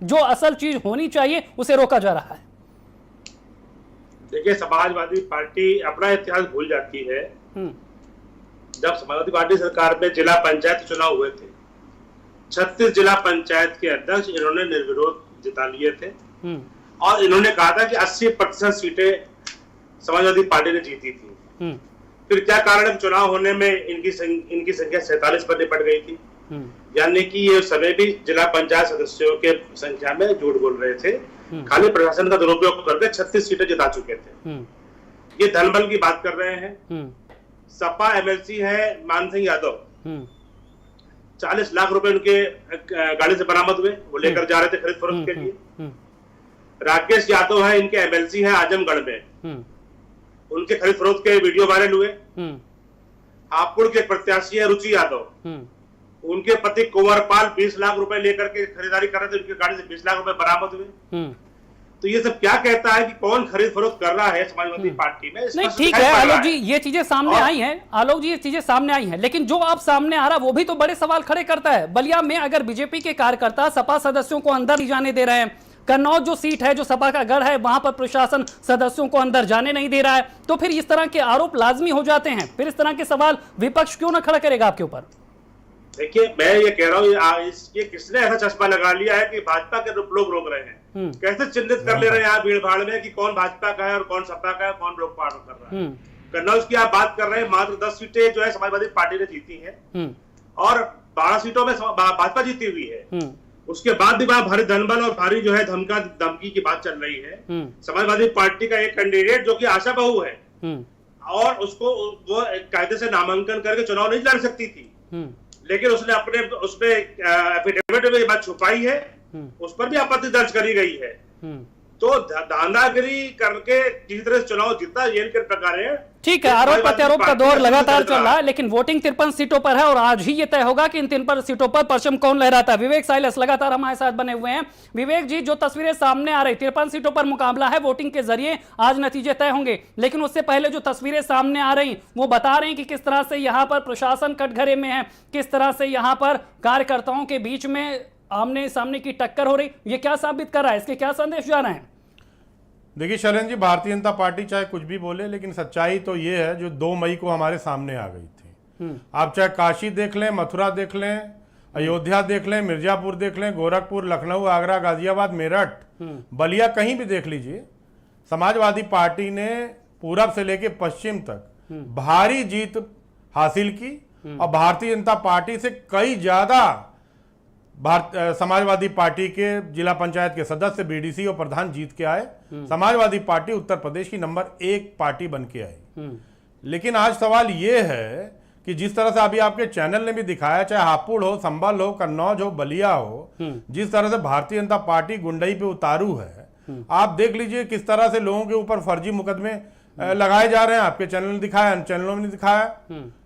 जो असल चीज होनी चाहिए उसे रोका जा रहा है। देखिए, समाजवादी पार्टी अपना इतिहास भूल जाती है। जब समाजवादी पार्टी सरकार में जिला पंचायत चुनाव हुए थे, 36 जिला पंचायत के अध्यक्ष इन्होंने निर्विरोध जिता लिए थे और इन्होंने कहा था कि 80% सीटें समाजवादी पार्टी ने जीती थी। फिर क्या कारण है, चुनाव होने में इनकी संख्या 47 पर निपट गई थी। यानी कि ये समय भी जिला पंचायत सदस्यों के संख्या में झूठ बोल रहे थे, खाली प्रशासन का दुरुपयोग करके 36 सीटें जिता चुके थे। ये धनबल की बात कर रहे हैं। सपा एमएलसी है मान सिंह यादव, 40 लाख रुपए उनके गाड़ी से बरामद हुए, वो लेकर जा रहे थे खरीद फरोख्त के लिए। राकेश यादव है, इनके एमएलसी है आजमगढ़ में, उनके खरीद फरोख्त के वीडियो वायरल हुए। हापुड़ के प्रत्याशी है रुचि यादव, उनके पति कुंवरपाल 20 लाख रुपए लेकर के खरीदारी कर रहे थे, उनकी गाड़ी से 20 लाख रुपए बरामद हुए। तो ये सब क्या कहता है कि कौन खरीद फरोख्त कर रहा है समाजवादी पार्टी में? नहीं, ठीक है आलोक जी, ये चीजें सामने आई हैं। आलोक जी, ये चीजें सामने आई हैं, लेकिन जो आप सामने आ रहा वो भी तो बड़े सवाल खड़े करता है। बलिया में अगर बीजेपी के कार्यकर्ता सपा सदस्यों को अंदर नहीं जाने दे रहे हैं, कन्नौज जो सीट है जो सपा का गढ़ है वहां पर प्रशासन सदस्यों को अंदर जाने नहीं दे रहा है, तो फिर इस तरह के आरोप लाजमी हो जाते हैं। फिर इस तरह के सवाल विपक्ष क्यों ना खड़ा करेगा आपके ऊपर? देखिए, मैं ये कह रहा हूँ, ये किसने ऐसा चश्मा लगा लिया है कि भाजपा के लोग रोक रहे हैं? कैसे चिन्हित कर ले रहे हैं यहाँ भीड़ भाड़ में कि कौन भाजपा का है और कौन सपा का है, कौन लोग पार कर रहा है? कन्नौज की आप बात कर रहे हैं, मात्र 10 सीटें जो है समाजवादी पार्टी ने जीती है और 12 सीटों में भाजपा जीती हुई है। उसके बाद भी भारी धनबल और भारी जो है धमकी की बात चल रही है। समाजवादी पार्टी का एक कैंडिडेट जो कि आशा बहू है और उसको वो कायदे से नामांकन करके चुनाव नहीं लड़ सकती थी, लेकिन उसने अपने उसमें एफिडेविट में ये बात छुपाई है, उस पर भी आपत्ति दर्ज करी गई है। तो दादागिरी करके किसी तरह चुनाव जीतना ये इनके प्रकार है। ठीक है, आरोप प्रत्यारोप का दौर लगातार चल रहा है, लेकिन वोटिंग 53 सीटों पर है और आज ही ये तय होगा कि इन 53 सीटों पर परचम कौन लहराता है। विवेक साइलस लगातार हमारे साथ बने हुए हैं। विवेक जी, जो तस्वीरें सामने आ रही, 53 सीटों पर मुकाबला है, वोटिंग के जरिए आज नतीजे तय होंगे, लेकिन उससे पहले जो तस्वीरें सामने आ रही वो बता रही कि किस तरह से यहाँ पर प्रशासन कटघरे में है, किस तरह से यहाँ पर कार्यकर्ताओं के बीच में आमने सामने की टक्कर हो रही। ये क्या साबित कर रहा है, इसके क्या संदेश जा रहे हैं? देखिए शैलेंद्र जी, भारतीय जनता पार्टी चाहे कुछ भी बोले, लेकिन सच्चाई तो ये है जो 2 मई को हमारे सामने आ गई थी। आप चाहे काशी देख लें, मथुरा देख लें, अयोध्या देख लें, मिर्जापुर देख लें, गोरखपुर, लखनऊ, आगरा, गाजियाबाद, मेरठ, बलिया, कहीं भी देख लीजिए, समाजवादी पार्टी ने पूरब से लेकर पश्चिम तक भारी जीत हासिल की और भारतीय जनता पार्टी से कई ज्यादा समाजवादी पार्टी के जिला पंचायत के सदस्य, बीडीसी और प्रधान जीत के आए। समाजवादी पार्टी उत्तर प्रदेश की नंबर 1 पार्टी बन के आई। लेकिन आज सवाल यह है कि जिस तरह से अभी आपके चैनल ने भी दिखाया, चाहे हापुड़ हो, संभल हो, कन्नौज हो, बलिया हो, जिस तरह से भारतीय जनता पार्टी गुंडई पे उतारू है, आप देख लीजिए किस तरह से लोगों के ऊपर फर्जी मुकदमे लगाए जा रहे हैं। आपके चैनल ने दिखाया, चैनलों ने दिखाया,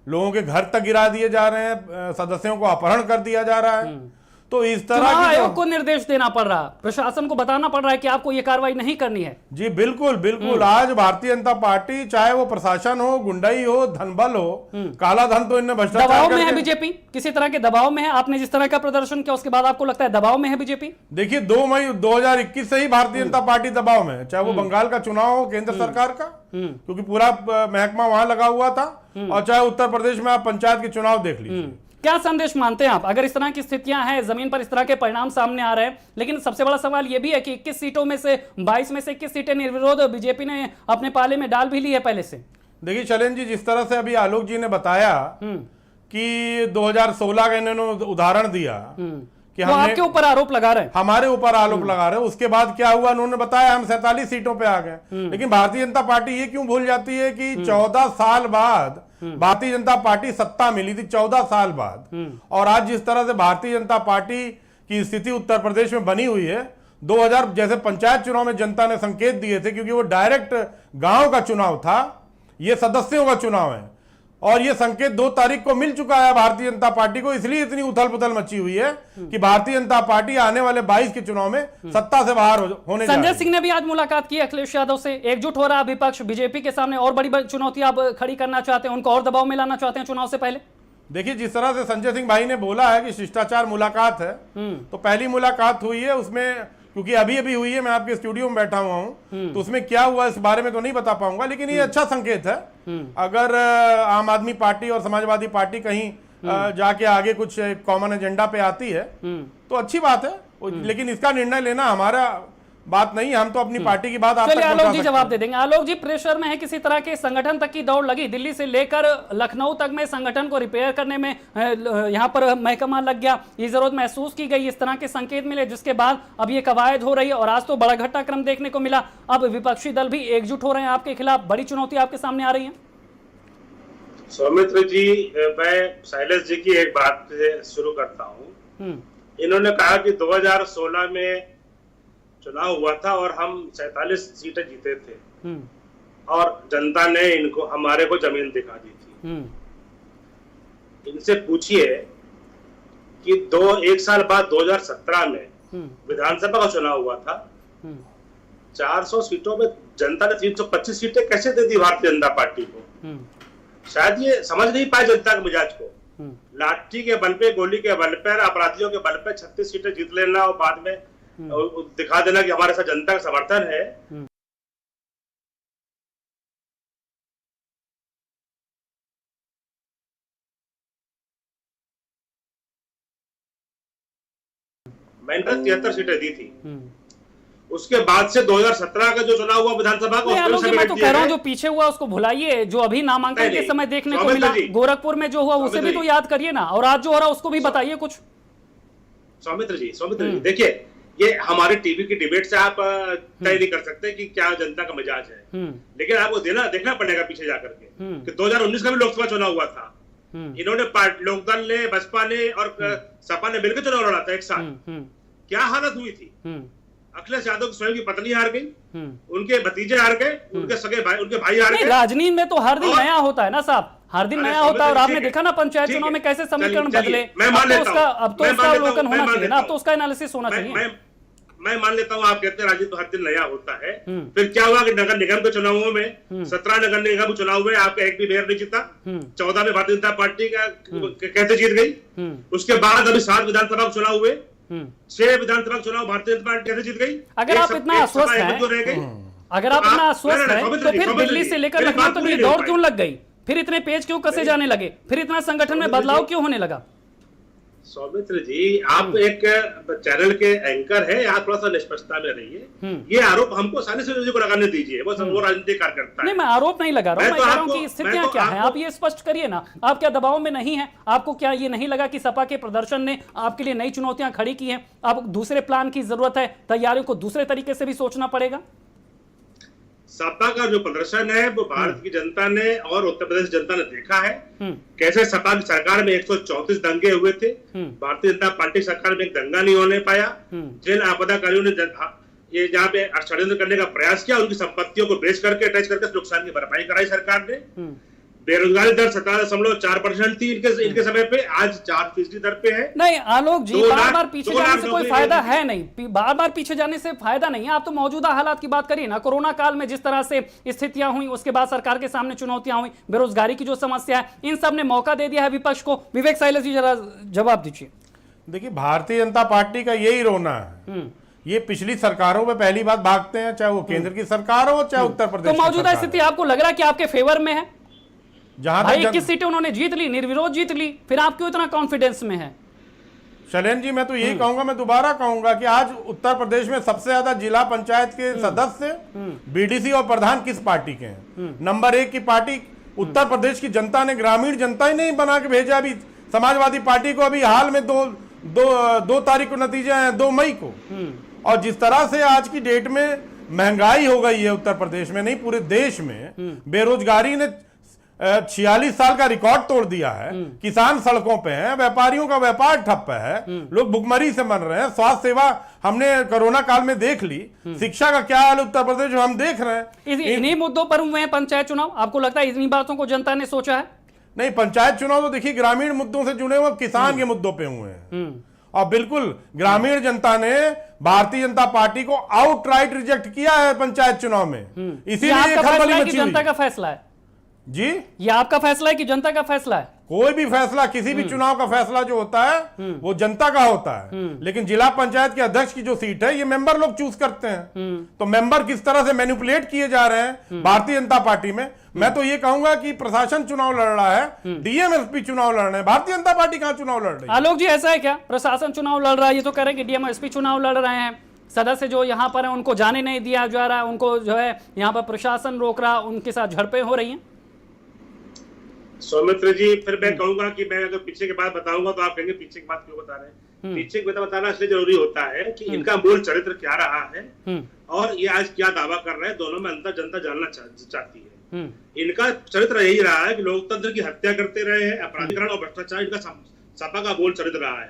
लोगों के घर तक गिरा दिए जा रहे हैं, सदस्यों को अपहरण कर दिया जा रहा है। तो इस तरह आयोग को निर्देश देना पड़ रहा, प्रशासन को बताना पड़ रहा है कि आपको यह कार्रवाई नहीं करनी है। जी बिल्कुल बिल्कुल। आज भारतीय जनता पार्टी, चाहे वो प्रशासन हो, गुंडई हो, धनबल हो, काला धन तो इनने भ्रष्टाचार दबाव में है बीजेपी, किसी तरह के दबाव में है। आपने जिस तरह का प्रदर्शन किया उसके बाद आपको लगता है दबाव में है बीजेपी? देखिए 2 मई 2021 से ही भारतीय जनता पार्टी दबाव में है, चाहे वो बंगाल का चुनाव हो, केंद्र सरकार का, क्योंकि पूरा महकमा वहां लगा हुआ था, और चाहे उत्तर प्रदेश में आप पंचायत के चुनाव देख लीजिए। क्या संदेश मानते हैं आप, अगर इस तरह की स्थितियां हैं, जमीन पर इस तरह के परिणाम सामने आ रहे हैं, लेकिन सबसे बड़ा सवाल यह भी है कि 21 सीटों में से 22 में से 21 सीटें निर्विरोध बीजेपी ने अपने पाले में डाल भी ली है पहले से। देखिए शैलेंद्र जी, जिस तरह से अभी आलोक जी ने बताया कि 2016 का इन्होंने उदाहरण दिया कि हम आपके ऊपर आरोप लगा रहे हैं, हमारे ऊपर आरोप लगा रहे हैं, उसके बाद क्या हुआ, उन्होंने बताया हम 47 सीटों पे आ गए। लेकिन भारतीय जनता पार्टी ये क्यों भूल जाती है कि 14 साल बाद भारतीय जनता पार्टी सत्ता मिली थी, 14 साल बाद। और आज जिस तरह से भारतीय जनता पार्टी की स्थिति उत्तर प्रदेश में बनी हुई है, 2000 जैसे पंचायत चुनाव में जनता ने संकेत दिए थे, क्योंकि वो डायरेक्ट गांव का चुनाव था, ये सदस्यों का चुनाव है, और ये संकेत 2 तारीख को मिल चुका है भारतीय जनता पार्टी को। इसलिए इतनी उथल पुथल मची हुई है कि भारतीय जनता पार्टी आने वाले 22 के चुनाव में सत्ता से बाहर होने जा रही है। संजय सिंह ने भी आज मुलाकात की अखिलेश यादव से, एकजुट हो रहा विपक्ष, बीजेपी के सामने और बड़ी चुनौती आप खड़ी करना चाहते हैं, उनको और दबाव में लाना चाहते हैं चुनाव से पहले? देखिए, जिस तरह से संजय सिंह भाई ने बोला है कि शिष्टाचार मुलाकात है, तो पहली मुलाकात हुई है उसमें, क्योंकि अभी अभी हुई है, मैं आपके स्टूडियो में बैठा हुआ हूं, तो उसमें क्या हुआ इस बारे में तो नहीं बता पाऊंगा, लेकिन ये अच्छा संकेत है। अगर आम आदमी पार्टी और समाजवादी पार्टी कहीं जाके आगे कुछ कॉमन एजेंडा पे आती है तो अच्छी बात है, लेकिन इसका निर्णय लेना हमारा बात नहीं, हम तो अपनी पार्टी की बात आप तक आलोक पहुंचा जी सकते जवाब हैं। दे देंगे। आलोक जी, प्रेशर में है, किसी तरह के संगठन तक की दौड़ लगी, दिल्ली से लेकर लखनऊ तक में संगठन को रिपेयर करने में यहां पर महकमा लग गया, ये जरूरत महसूस की गई, इस तरह के संकेत मिले, जिसके बाद अब ये कवायद हो रही है और आज तो बड़ा घटनाक्रम देखने को मिला। अब विपक्षी दल भी एकजुट हो रहे हैं आपके खिलाफ, बड़ी चुनौती आपके सामने आ रही है। सौमित्र जी, मैं शैलेश जी की एक बात से शुरू करता हूँ। इन्होंने कहा कि 2016 में चुनाव हुआ था और हम 47 सीटें जीते थे और जनता ने इनको हमारे को जमीन दिखा दी थी। इनसे पूछिए कि एक साल बाद 2017 में विधानसभा का चुनाव हुआ था, 400 सीटों में जनता ने 325 सीटें कैसे दे दी भारतीय जनता पार्टी को। शायद ये समझ नहीं पाए जनता के मिजाज को। लाठी के बल पे, गोली के बल पर, अपराधियों के बल पे 36 सीटें जीत लेना और बाद में दिखा देना कि हमारे साथ जनता का समर्थन है। मैंने 73 सीटें दी थी। उसके बाद से 2017 का जो चुनाव हुआ विधानसभा का, मैं तो कह रहा हूं जो पीछे हुआ उसको भुलाइए, जो अभी नामांकन के समय देखने को मिला गोरखपुर में जो हुआ उसे भी तो याद करिए ना, और आज जो हो रहा उसको भी बताइए कुछ। सौमित्र जी देखिए, ये हमारे टीवी की डिबेट से आप तय नहीं कर सकते कि क्या जनता का मिजाज है, लेकिन आपको देखना पड़ेगा पीछे जाकर के कि 2019 का भी लोकसभा चुनाव हुआ था। इन्होंने लोकदल ने, बसपा ने और सपा ने मिलकर चुनाव लड़ा था एक साथ। क्या हालत हुई थी? अखिलेश यादव की स्वयं की पत्नी हार गई, उनके भतीजे हार गए, उनके सगे भाई, उनके भाई हार गए। राजनीति में तो हर दिन नया होता है ना साहब, हर दिन नया होता है, और आपने देखा ना पंचायत चुनाव में कैसे समीकरण बदले। अब तो उसका अवलोकन होना चाहिए ना, अब तो उसका एनालिसिस होना चाहिए। मैं मान लेता हूँ, आप कहते हैं राजनीति तो हर दिन नया होता है। फिर क्या हुआ कि नगर निगम के चुनावों में 17 नगर निगम चुनाव हुए, आपका एक भी मेयर नहीं जीता। 14 में भारतीय जनता पार्टी का कैसे जीत गई। उसके बाद अभी 7 विधानसभा चुनाव हुए, 6 विधानसभा चुनाव भारतीय जनता पार्टी कैसे जीत गई। अगर आप इतना आश्वस्त हैं, अगर आप इतना आश्वस्त हैं, तो फिर दिल्ली से लेकर लखनऊ तक ये दौड़ क्यों लग गई, फिर इतने पेज क्यों कसे जाने लगे, फिर इतना संगठन में बदलाव क्यों होने लगा। सौमित्र जी, आप एक चैनल के एंकर हैं, आप थोड़ा सा निष्पक्षता में रहिए। ये आरोप हमको आसानी से को लगाने दीजिए, वो राजनीतिक कार्यकर्ता है। नहीं, मैं आरोप नहीं लगा रहा हूं, मैं कह रहा हूं कि स्थितियां क्या है, आप ये स्पष्ट करिए ना। आप क्या दबाव में नहीं है? आपको क्या ये नहीं लगा कि सपा के प्रदर्शन ने आपके लिए नई चुनौतियां खड़ी की हैं? आप दूसरे प्लान की जरूरत है, तैयारियों को दूसरे तरीके से भी सोचना पड़ेगा। सपा का जो प्रदर्शन है वो भारत की जनता ने और उत्तर प्रदेश जनता ने देखा है, कैसे सपा की सरकार में 134 दंगे हुए थे। भारतीय जनता पार्टी सरकार में एक दंगा नहीं होने पाया। जिन आपदाकारियों ने ये जहाँ पे षड्यंत्र करने का प्रयास किया, उनकी संपत्तियों को बेच करके, अटैच करके नुकसान की भरपाई कराई सरकार ने। बेरोजगारी दर 17.4% थी इनके समय पे, आज 4% दर पे है। नहीं आलोक जी, बार बार पीछे जाने से कोई फायदा है नहीं, बार बार पीछे जाने से फायदा नहीं है। आप तो मौजूदा हालात की बात करिए ना। कोरोना काल में जिस तरह से स्थितियां हुई, उसके बाद सरकार के सामने चुनौतियां हुई, बेरोजगारी की जो समस्या है, इन सब ने मौका दे दिया है विपक्ष को। विवेक शैलेश जी जरा जवाब दीजिए। देखिए, भारतीय जनता पार्टी का यही रोना है, ये पिछली सरकारों में पहली बात भागते हैं, चाहे वो केंद्र की सरकार हो चाहे उत्तर प्रदेश। तो मौजूदा स्थिति आपको लग रहा है कि आपके फेवर में है? जहां भाई 21 सीटें उन्होंने जीत ली, निर्विरोध जीत ली, फिर आप क्यों इतना कॉन्फिडेंस में है? शैलेन जी, मैं तो यही कहूंगा, मैं दोबारा कहूंगा कि आज उत्तर प्रदेश में सबसे ज्यादा जिला पंचायत के सदस्य, बीडीसी और प्रधान किस पार्टी के हैं? नंबर 1 की पार्टी उत्तर प्रदेश की जनता ने, ग्रामीण जनता ही नहीं बना के भेजा। अभी समाजवादी पार्टी को अभी हाल में दो तारीख को नतीजे हैं, 2 मई को। और जिस तरह से आज की डेट में महंगाई हो गई है उत्तर प्रदेश में, नहीं पूरे देश में, बेरोजगारी ने 46 साल का रिकॉर्ड तोड़ दिया है। किसान सड़कों पे हैं, व्यापारियों का व्यापार ठप्प है, लोग भुखमरी से मर रहे हैं। स्वास्थ्य सेवा हमने कोरोना काल में देख ली, शिक्षा का क्या हाल उत्तर प्रदेश में हम देख रहे हैं। इन्हीं मुद्दों पर हुए हैं पंचायत चुनाव। आपको लगता है इन्हीं बातों को जनता ने सोचा है? नहीं, पंचायत चुनाव तो देखिए ग्रामीण मुद्दों से जुड़े हुए, किसान के मुद्दों पे हुए हैं। और बिल्कुल ग्रामीण जनता ने भारतीय जनता पार्टी को आउटराइट रिजेक्ट किया है पंचायत चुनाव में, इसीलिए खलबली मची हुई। जनता का फैसला है। जी, ये आपका फैसला है कि जनता का फैसला है? कोई भी फैसला, किसी भी चुनाव का फैसला जो होता है वो जनता का होता है, लेकिन जिला पंचायत के अध्यक्ष की जो सीट है ये मेंबर लोग चूज करते हैं। तो मेंबर किस तरह से मैनिपुलेट किए जा रहे हैं भारतीय जनता पार्टी में, मैं तो ये कहूंगा कि प्रशासन चुनाव लड़ रहा है, डीएम एसपी चुनाव लड़ रहे हैं, भारतीय जनता पार्टी कहां चुनाव लड़ रही है? आलोक जी, ऐसा है क्या? प्रशासन चुनाव लड़ रहा है, ये तो कह रहे हैं कि डीएम एसपी चुनाव लड़ रहे हैं, सदस्य जो यहाँ पर है उनको जाने नहीं दिया जा रहा है, उनको जो है यहाँ पर प्रशासन रोक रहा, उनके साथ झड़पें हो रही हैं। सौमित्र जी, फिर मैं कहूंगा कि मैं अगर पीछे की बात बताऊंगा तो आप कहेंगे पीछे की बात क्यों बता रहे हैं। पीछे की बात बताना इसलिए जरूरी होता है कि इनका मूल चरित्र क्या रहा है और ये आज क्या दावा कर रहे हैं, दोनों में अंतर जनता जानना चाहती है। इनका चरित्र यही रहा है कि लोकतंत्र की हत्या करते रहे हैं, अपराधीकरण और भ्रष्टाचार इनका सपा का मूल चरित्र रहा है।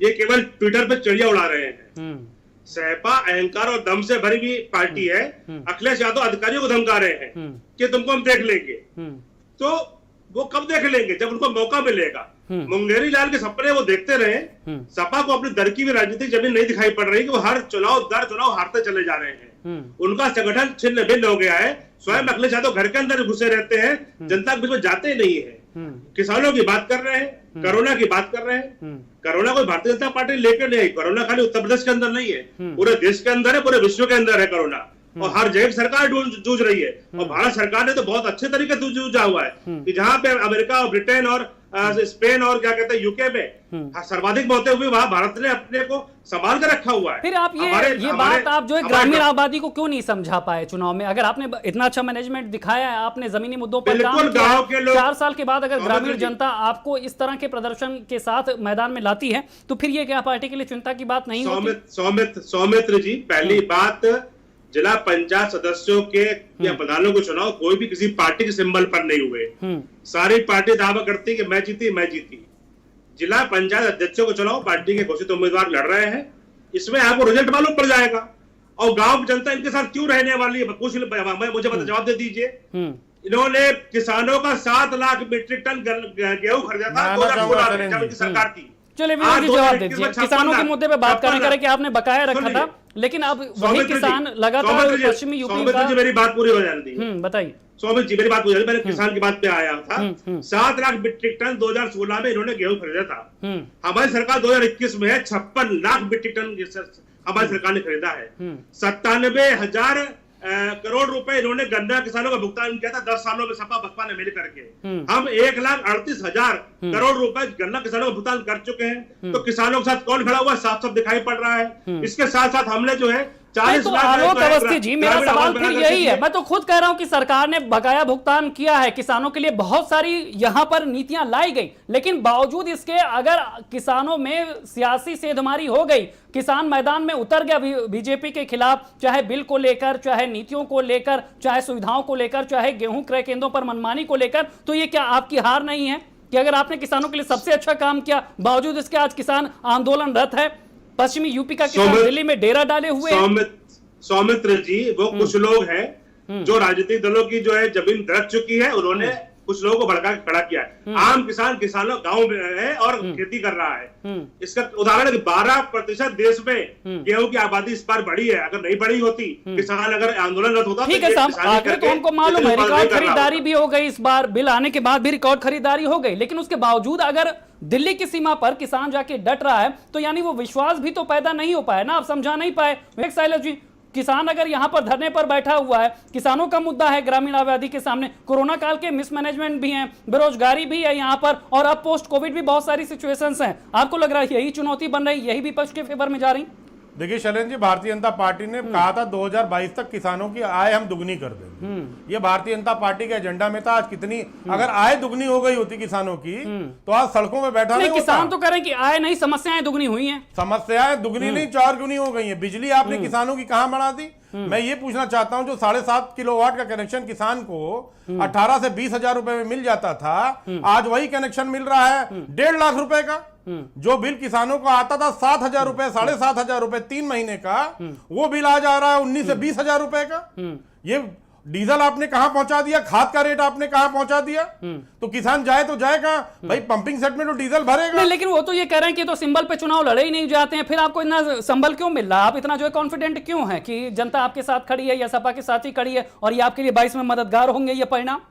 ये केवल ट्विटर पे चिड़िया उड़ा रहे हैं। सपा अहंकार और दम से भरी हुई पार्टी है। अखिलेश यादव अधिकारियों को धमका रहे हैं कि तुमको हम देख लेंगे, तो वो कब देख लेंगे? जब उनको मौका मिलेगा। मुंगेरी लाल के सपने वो देखते रहे। सपा को अपनी दर की भी राजनीतिक जमीन नहीं दिखाई पड़ रही कि वो हर चुनाव दर चुनाव हारते चले जा रहे हैं। उनका संगठन छिन्न भिन्न हो गया है। स्वयं अखिलेश यादव घर के अंदर घुसे रहते हैं, जनता के बीच में जाते नहीं है। किसानों की बात कर रहे हैं, कोरोना की बात कर रहे हैं। कोरोना कोई भारतीय जनता पार्टी लेकर नहीं आई। कोरोना खाली उत्तर प्रदेश के अंदर नहीं है, पूरे देश के अंदर है, पूरे विश्व के अंदर है कोरोना, और हर जगह सरकार जूझ रही है। और भारत सरकार ने तो बहुत अच्छे तरीके से जूझा हुआ है कि जहां पे अमेरिका और ब्रिटेन और स्पेन और क्या कहते हैं यूके में सर्वाधिक मौतें हुई, वहां भारत ने अपने को संभाल कर रखा हुआ है। फिर आप ये बात आप जो है ग्रामीण आबादी को क्यों नहीं समझा पाए चुनाव में? अगर आपने इतना अच्छा मैनेजमेंट दिखाया है, आपने जमीनी मुद्दों पर काम किया, 4 साल के बाद अगर ग्रामीण जनता आपको इस तरह के प्रदर्शन के साथ मैदान में लाती है, तो फिर ये क्या पार्टी के लिए चिंता की बात नहीं होती? सौमित्र जी, पहली बात, जिला पंचायत सदस्यों के या प्रधानों के चुनाव कोई भी किसी पार्टी के सिंबल पर नहीं हुए। सारी पार्टी दावा करती कि मैं जीती। जिला पंचायत अध्यक्षों के चुनाव पार्टी के घोषित उम्मीदवार लड़ रहे हैं। इसमें आपको रिजल्ट मालूम पड़ जाएगा। और गांव की जनता इनके साथ क्यों रहने वाली है, मुझे जवाब दे दीजिए। इन्होंने किसानों का 7 लाख मीट्रिक टन गेहूं खरीदा था 2016 में, जब इनकी सरकार थी। चलिए विवेक जी, जवाब दीजिए। किसानों के मुद्दे पे बात करने कि आपने बकाया रखा था, लेकिन अब वही किसान लगातार पश्चिमी यूपी का। मेरी बात पूरी हो जाती है, बताइए। सौमित्र जी, मेरी बात पूरी, मैंने किसान की बात पे आया था। 7 लाख मीट्रिक टन 2016 में इन्होंने गेहूं खरीदा था। हमारी सरकार 2021 में है 56 लाख मीट्रिक टन हमारी सरकार ने खरीदा है। 97,000 करोड़ रुपए इन्होंने गन्ना किसानों का भुगतान किया था 10 सालों में सपा बसपा ने मिल करके। हम 1,38,000 करोड़ रुपए गन्ना किसानों को भुगतान कर चुके हैं। तो किसानों के साथ कौन खड़ा हुआ है, साफ साफ दिखाई पड़ रहा है। इसके साथ साथ हमने जो है 40 लाख। आलोक अवस्थी जी, मेरा सवाल फिर यही है, मैं तो खुद कह रहा हूं कि सरकार ने बकाया भुगतान किया है किसानों के लिए, बहुत सारी यहां पर नीतियां लाई गई, लेकिन बावजूद इसके अगर किसानों में सियासी सेंधमारी हो गई, किसान मैदान में उतर गया बीजेपी के खिलाफ, चाहे बिल को लेकर, चाहे नीतियों को लेकर, चाहे सुविधाओं को लेकर, चाहे गेहूं क्रय केंद्रों पर मनमानी को लेकर, तो ये क्या आपकी हार नहीं है कि अगर आपने किसानों के लिए सबसे अच्छा काम किया, बावजूद इसके आज किसान आंदोलनरत है, पश्चिमी यूपी का किसान दिल्ली में डेरा डाले हुए? सौमित्र जी, वो कुछ लोग हैं जो राजनीतिक दलों की जो है जमीन दरक चुकी है, उन्होंने कुछ लोगों को भड़का खड़ा किया है। आम किसानों गांव में है और खेती कर रहा है। इसका उदाहरण है कि 12% देश में गेहूं की आबादी इस बार बढ़ी है। अगर नहीं बढ़ी होती, किसान अगर आंदोलनरत होता, ठीक है साहब, आखिर तो उनको मालूम है रिकॉर्ड खरीदारी भी हो गई, इस बार बिल आने के बाद भी रिकॉर्ड खरीदारी हो गई, लेकिन उसके बावजूद अगर दिल्ली की सीमा पर किसान जाके डट रहा है, तो यानी वो विश्वास भी तो पैदा नहीं हो पाया ना, आप समझा नहीं पाए। विवेक साइलर जी, किसान अगर यहां पर धरने पर बैठा हुआ है, किसानों का मुद्दा है ग्रामीण आबादी के सामने, कोरोना काल के मिसमैनेजमेंट भी हैं, बेरोजगारी भी है यहां पर, और अब पोस्ट कोविड भी बहुत सारी सिचुएशंस हैं, आपको लग रहा है यही चुनौती बन रही, यही विपक्ष के फेवर में जा रही? देखिए शैलेंद्र जी, भारतीय जनता पार्टी ने कहा था 2022 तक किसानों की आय हम दुगनी कर देंगे। ये भारतीय जनता पार्टी के एजेंडा में था। आज कितनी अगर आय दुगनी हो गई होती किसानों की, तो आज सड़कों में बैठा नहीं होता। किसान तो कह रहे हैं कि आय नहीं, समस्याएं दुगनी हुई हैं। समस्याएं दुगनी नहीं, 4 गुनी हो गई है। बिजली आपने किसानों की कहां बढ़ा दी? मैं ये पूछना चाहता हूं, जो 7.5 किलोवाट का कनेक्शन किसान को 18 से 20 हजार रुपए में मिल जाता था, आज वही कनेक्शन मिल रहा है 1.5 लाख रुपए का। जो बिल किसानों को आता था 7,000 रुपए, 7,500 रुपए 3 महीने का, वो बिल आ जा रहा है 19 से 20 हजार रुपए का। ये डीजल आपने कहां पहुंचा दिया, खाद का रेट आपने कहां पहुंचा दिया, तो किसान जाए तो जाए कहां भाई? पंपिंग सेट में तो डीजल भरेगा नहीं, लेकिन वो तो ये कह रहे हैं कि तो सिंबल पे चुनाव लड़े ही नहीं जाते हैं, फिर आपको इतना संबल क्यों मिल रहा है? आप इतना जो है कॉन्फिडेंट क्यों है कि जनता आपके साथ खड़ी है या सपा के साथ ही खड़ी है और ये आपके लिए 22 में मददगार होंगे ये परिणाम?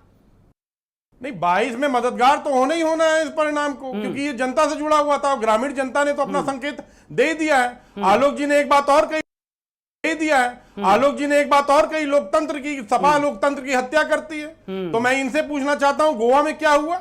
नहीं, 22 में मददगार तो होना ही होना है इस परिणाम को, क्योंकि ये जनता से जुड़ा हुआ था और ग्रामीण जनता ने तो अपना संकेत दे दिया है। आलोक जी ने एक बात और कही, दे दिया है। आलोक जी ने एक बात और कही, लोकतंत्र की सपा लोकतंत्र की हत्या करती है। तो मैं इनसे पूछना चाहता हूं, गोवा में क्या हुआ?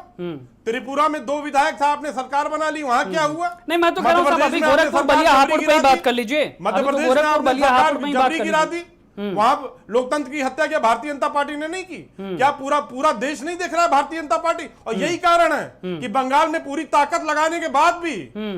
त्रिपुरा में 2 विधायक साहब ने सरकार बना ली, वहां क्या हुआ? नहीं, मैं तो कह रहा हूं अभी गोरखपुर बलिया हापुड़ पे ही बात कर लीजिए। मध्य प्रदेश में आपने सरकार जबरी गिरा दी, वहां लोकतंत्र की हत्या क्या भारतीय जनता पार्टी ने नहीं की? क्या पूरा देश नहीं देख रहा है भारतीय जनता पार्टी? और यही कारण है कि बंगाल में पूरी ताकत लगाने के बाद भी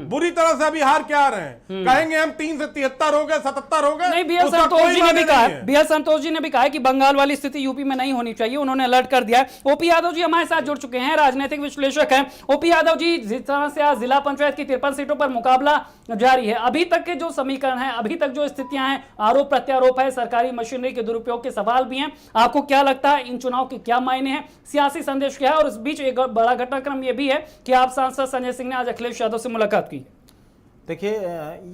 बुरी तरह से अभी हार के आ रहे हैं। कहेंगे हम 3 से 73 हो गए, 77 हो गए। नहीं, बीएल संतोष जी ने भी कहा, बीएल संतोष जी ने भी कहा कि बंगाल वाली स्थिति यूपी में नहीं होनी चाहिए, उन्होंने अलर्ट कर दिया है। ओपी यादव जी हमारे साथ जुड़ चुके हैं, राजनीतिक विश्लेषक हैं। ओपी यादव जी, जिस तरह से आज जिला पंचायत की 53 सीटों पर मुकाबला जारी है, अभी तक के जो समीकरण है, अभी तक जो स्थितियां हैं, आरोप प्रत्यारोप है, सरकारी मशीनरी के दुरुपयोग के सवाल भी हैं, आपको क्या लगता है इन चुनाव के क्या मायने हैं, सियासी संदेश क्या है? और इस बीच एक बड़ा घटनाक्रम यह भी है कि आप सांसद संजय सिंह ने आज अखिलेश यादव से मुलाकात की। देखिए,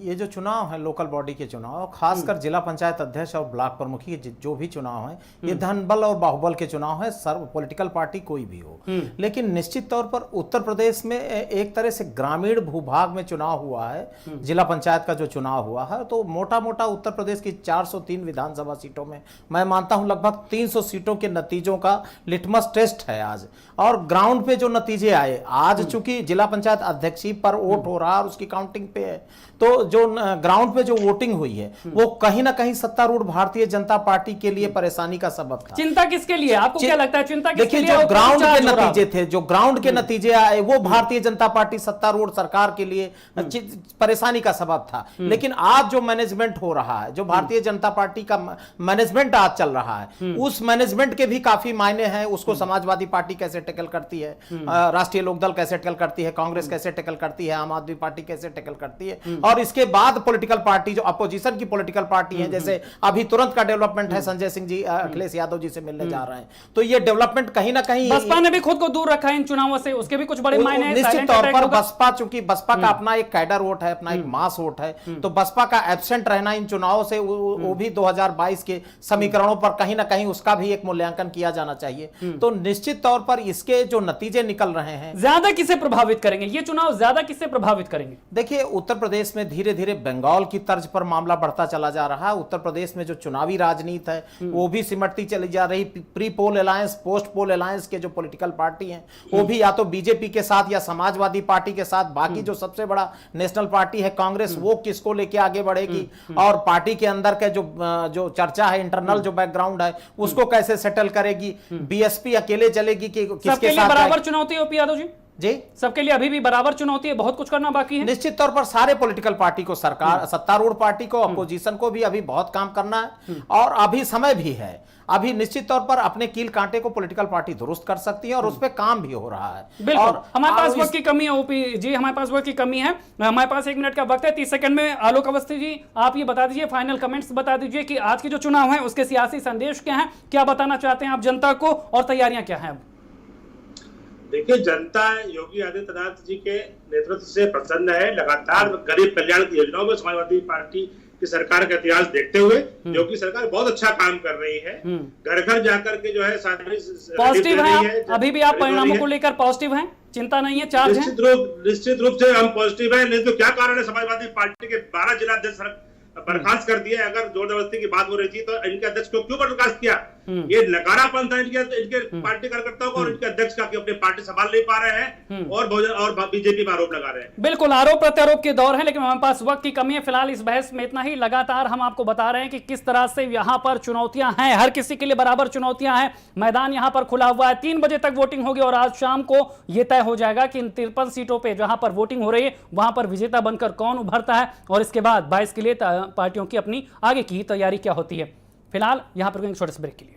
ये जो चुनाव है, लोकल बॉडी के चुनाव, खासकर जिला पंचायत अध्यक्ष और ब्लॉक प्रमुखी के जो भी चुनाव है, ये धनबल और बाहुबल के चुनाव है, सर्व पॉलिटिकल पार्टी कोई भी हो। लेकिन निश्चित तौर पर उत्तर प्रदेश में एक तरह से ग्रामीण भूभाग में चुनाव हुआ है, जिला पंचायत का जो चुनाव हुआ है, तो मोटा मोटा उत्तर प्रदेश की 403 विधानसभा सीटों में मैं मानता हूं लगभग 300 सीटों के नतीजों का लिटमस टेस्ट है आज। और ग्राउंड पे जो नतीजे आए आज, चूंकि जिला पंचायत अध्यक्षी पर वोट हो रहा है और उसकी काउंटिंग पे है, तो जो ग्राउंड पे जो वोटिंग हुई है वो कहीं ना कहीं सत्तारूढ़ भारतीय जनता पार्टी के लिए परेशानी का सबब था। चिंता किसके लिए? आपको क्या लगता है चिंता किसके लिए? देखिए, जो ग्राउंड के नतीजे थे, जो ग्राउंड के नतीजे आए, वो भारतीय जनता पार्टी सत्तारूढ़ सरकार के लिए परेशानी का सबब था। लेकिन आज जो मैनेजमेंट हो रहा है, जो भारतीय जनता पार्टी का मैनेजमेंट आज चल रहा है, उस मैनेजमेंट के भी काफी मायने हैं। उसको समाजवादी पार्टी कैसे टैकल करती है, राष्ट्रीय लोकदल कैसे टैकल करती है, कांग्रेस कैसे टैकल करती है, आम आदमी पार्टी कैसे टैकल करती है, और इसके बाद पॉलिटिकल पार्टी जो अपोजिशन की पॉलिटिकल पार्टी है, जैसे अभी तुरंत का डेवलपमेंट है, संजय सिंह जी अखिलेश यादव जी से मिलने जा रहे हैं, तो ये डेवलपमेंट कहीं ना कहीं बसपा ने भी खुद को दूर रखा है इन चुनावों से, उसके भी कुछ बड़े मायने हैं। निश्चित तौर पर बसपा, चूंकि बसपा का अपना एक कैडर वोट है, अपना एक मास वोट है, तो बसपा का एब्सेंट रहना इन चुनावों से, वो भी 2022 के समीकरणों पर कहीं ना कहीं उसका भी एक मूल्यांकन किया जाना चाहिए। तो निश्चित तौर पर इसके जो नतीजे निकल रहे हैं, ज्यादा किसे प्रभावित करेंगे ये चुनाव? ज्यादा किसे प्रभावित करेंगे? देखिए, उत्तर प्रदेश में धीरे धीरे बंगाल की तर्ज पर मामला बढ़ता चला जा रहा है। उत्तर प्रदेश में जो चुनावी राजनीति है वो भी सिमटती चली जा रही। Pre poll alliance, post poll alliance के जो पॉलिटिकल पार्टी हैं वो भी या तो बीजेपी के साथ या समाजवादी पार्टी के साथ, बाकी जो सबसे बड़ा नेशनल पार्टी है कांग्रेस, वो किसको लेके आगे बढ़ेगी, और पार्टी के अंदर के जो चर्चा है, इंटरनल जो बैकग्राउंड है, उसको कैसे सेटल करेगी। बीएसपी अकेले चलेगी कि किसके साथ? बराबर चुनौती है ओपी यादव जी, जी सबके लिए अभी भी बराबर चुनौती है, बहुत कुछ करना बाकी है। निश्चित तौर पर सारे पॉलिटिकल पार्टी को, सरकार सत्तारूढ़ पार्टी को, अपोजिशन को भी अभी बहुत काम करना है, और अभी समय भी है। अभी निश्चित तौर पर अपने कील कांटे को पॉलिटिकल पार्टी दुरुस्त कर सकती है, और उस पर काम भी हो रहा है। बिल्कुल, और हमारे पास वक्त की कमी है ओपी जी, हमारे पास वक्त की कमी है। हमारे पास 1 मिनट का वक्त है, 30 सेकंड में आलोक अवस्थी जी आप ये बता दीजिए, फाइनल कमेंट्स बता दीजिए कि आज के जो चुनाव है उसके सियासी संदेश क्या है, क्या बताना चाहते हैं आप जनता को, और तैयारियां क्या है? देखिए, जनता योगी आदित्यनाथ जी के नेतृत्व से प्रसन्न है। लगातार गरीब कल्याण की योजनाओं में समाजवादी पार्टी की सरकार का इतिहास देखते हुए योगी सरकार बहुत अच्छा काम कर रही है। घर घर जाकर के जो है पॉजिटिव है। अभी भी आप परिणामों को लेकर पॉजिटिव हैं, चिंता नहीं है, चार्ज है? निश्चित रूप से हम पॉजिटिव है। नहीं तो क्या कारण है समाजवादी पार्टी के 12 जिलाध्यक्ष बर्खास्त कर दिया? अगर जोर जबरदस्ती की बात हो रही थी तो इनके अध्यक्ष को क्यों बर्खास्त किया? ये नकारापन था इनके पार्टी कार्यकर्ताओं को और इनके अध्यक्ष का कि अपनी पार्टी संभाल नहीं पा रहे हैं और बीजेपी पर आरोप लगा रहे हैं। बिल्कुल, आरोप प्रत्यारोप के दौर है, लेकिन हमारे पास वक्त की कमी है। फिलहाल इस बहस में इतना ही। लगातार हम आपको बता रहे हैं कि किस तरह से यहाँ पर चुनौतियां हैं, हर किसी के लिए बराबर चुनौतियां हैं। मैदान यहाँ पर खुला हुआ है, 3 बजे तक वोटिंग होगी और आज शाम को यह तय हो जाएगा कि इन 53 सीटों पर जहां पर वोटिंग हो रही है वहां पर विजेता बनकर कौन उभरता है, और इसके बाद 22 के लिए पार्टियों की अपनी आगे की तैयारी क्या होती है। फिलहाल यहां पर छोटे से ब्रेक के लिए